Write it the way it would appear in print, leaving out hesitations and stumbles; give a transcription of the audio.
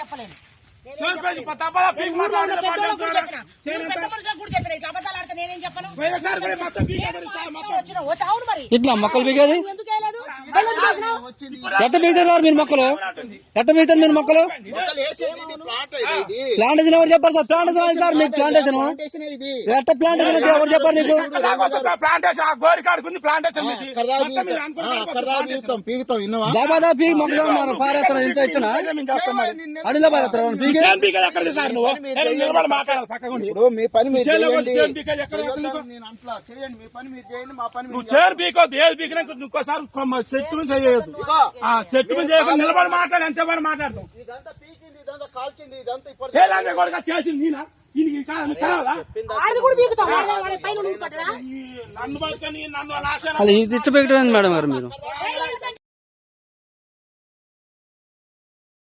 చెప్పలేను. ఇట్లా మొక్కలు పీకేది ఎట్ట పీకుతారు మీరు మొక్కలు? ఎట్ట పీకుతారు మీరు మొక్కలు? ప్లాంటేషన్ ఎవరు చెప్పారు సార్? ప్లాంటేషన్ సార్ మీకు ప్లాంటేషన్ ఎట్ట ప్లాంటేషన్ ఎవరు చెప్పారు నీకు? దాబాదా పీకి మొక్కలు పారేస్తారు ఇంత ఇచ్చిన అడిలో పారేస్తారు పీకి మీ పని మీరు చేయండి, మా పని నువ్వు చేరు పీకోద్దు. ఏది పీకినా ఇంకోసారి చెట్టు మీద చేయొద్దు. చెట్టు మీద చేయకుండా నిలబడి మాట్లాడి ఎంతసేపు మాట్లాడతాం. చేసింది నేనా? నన్ను ఇట్టు పెట్టడం మేడం గారు మీరు